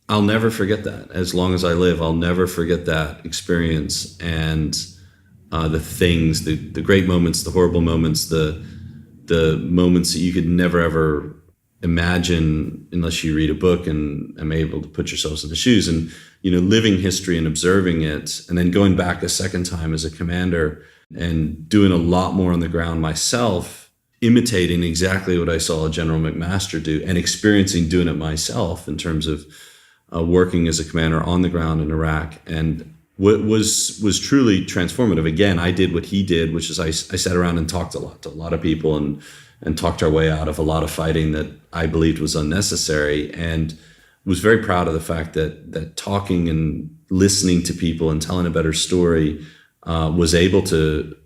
I'll never forget that. As long as I live, I'll never forget that experience and the things, the great moments, the horrible moments, the moments that you could never ever imagine unless you read a book and am able to put yourselves in the shoes. And living history and observing it, and then going back a second time as a commander and doing a lot more on the ground myself, imitating exactly what I saw General McMaster do and experiencing doing it myself in terms of working as a commander on the ground in Iraq. And what was truly transformative. Again, I did what he did, which is I sat around and talked to a lot of people and talked our way out of a lot of fighting that I believed was unnecessary, and was very proud of the fact that talking and listening to people and telling a better story was able to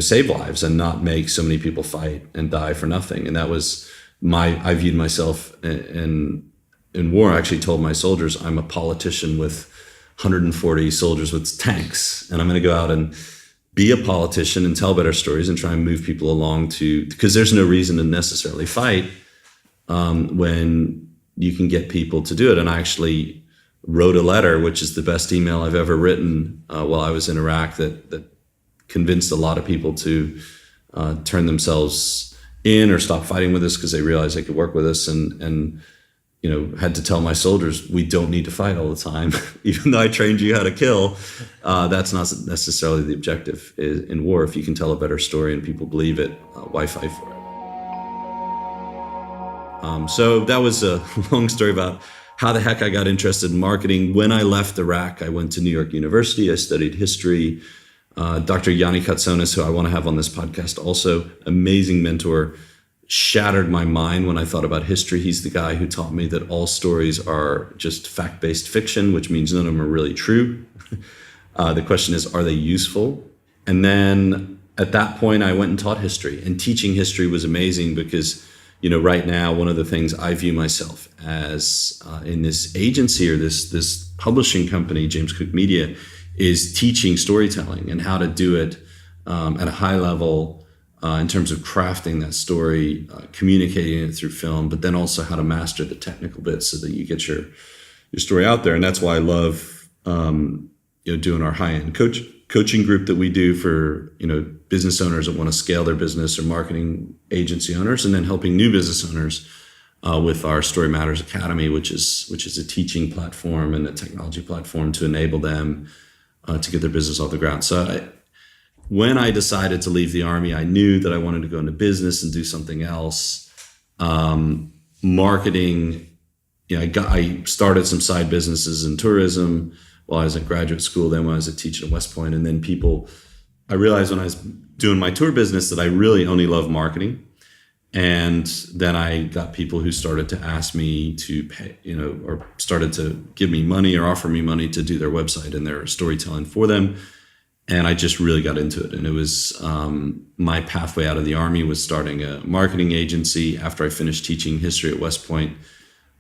save lives and not make so many people fight and die for nothing. And that was I viewed myself in war. I actually told my soldiers, I'm a politician with 140 soldiers with tanks, and I'm going to go out and be a politician and tell better stories and try and move people along because there's no reason to necessarily fight when you can get people to do it. And I actually wrote a letter, which is the best email I've ever written while I was in Iraq, that convinced a lot of people to turn themselves in or stop fighting with us because they realized they could work with us, and had to tell my soldiers, we don't need to fight all the time. Even though I trained you how to kill, that's not necessarily the objective in war. If you can tell a better story and people believe it, why fight for it? So that was a long story about how the heck I got interested in marketing. When I left Iraq, I went to New York University. I studied history. Dr. Yanni Katsonis, who I want to have on this podcast also, amazing mentor, shattered my mind when I thought about history. He's the guy who taught me that all stories are just fact-based fiction, which means none of them are really true. The question is, are they useful? And then at that point, I went and taught history. And teaching history was amazing because, right now, one of the things I view myself as in this agency or this publishing company, James Cook Media, is teaching storytelling and how to do it at a high level, in terms of crafting that story, communicating it through film, but then also how to master the technical bits so that you get your story out there. And that's why I love doing our high-end coaching group that we do for business owners that want to scale their business, or marketing agency owners, and then helping new business owners with our StoryMatters Academy, which is a teaching platform and a technology platform to enable them to get their business off the ground. So when I decided to leave the Army, I knew that I wanted to go into business and do something else. Marketing, I started some side businesses in tourism while I was at graduate school, then when I was a teacher at West Point. And then I realized when I was doing my tour business that I really only love marketing. And then I got people who started to ask me to pay, or started to give me money or offer me money to do their website and their storytelling for them. And I just really got into it. And it was my pathway out of the Army was starting a marketing agency after I finished teaching history at West Point,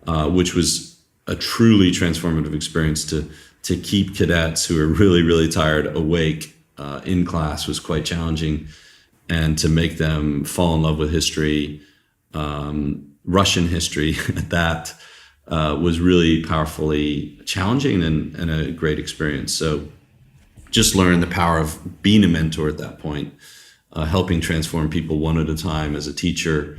which was a truly transformative experience. To keep cadets who are really, really tired awake in class was quite challenging. And to make them fall in love with history, Russian history at that, was really powerfully challenging and a great experience. So just learned the power of being a mentor at that point, helping transform people one at a time as a teacher,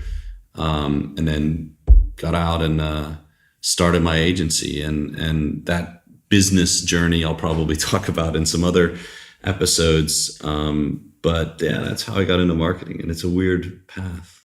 and then got out and started my agency. And that business journey I'll probably talk about in some other episodes. But yeah, that's how I got into marketing, and it's a weird path.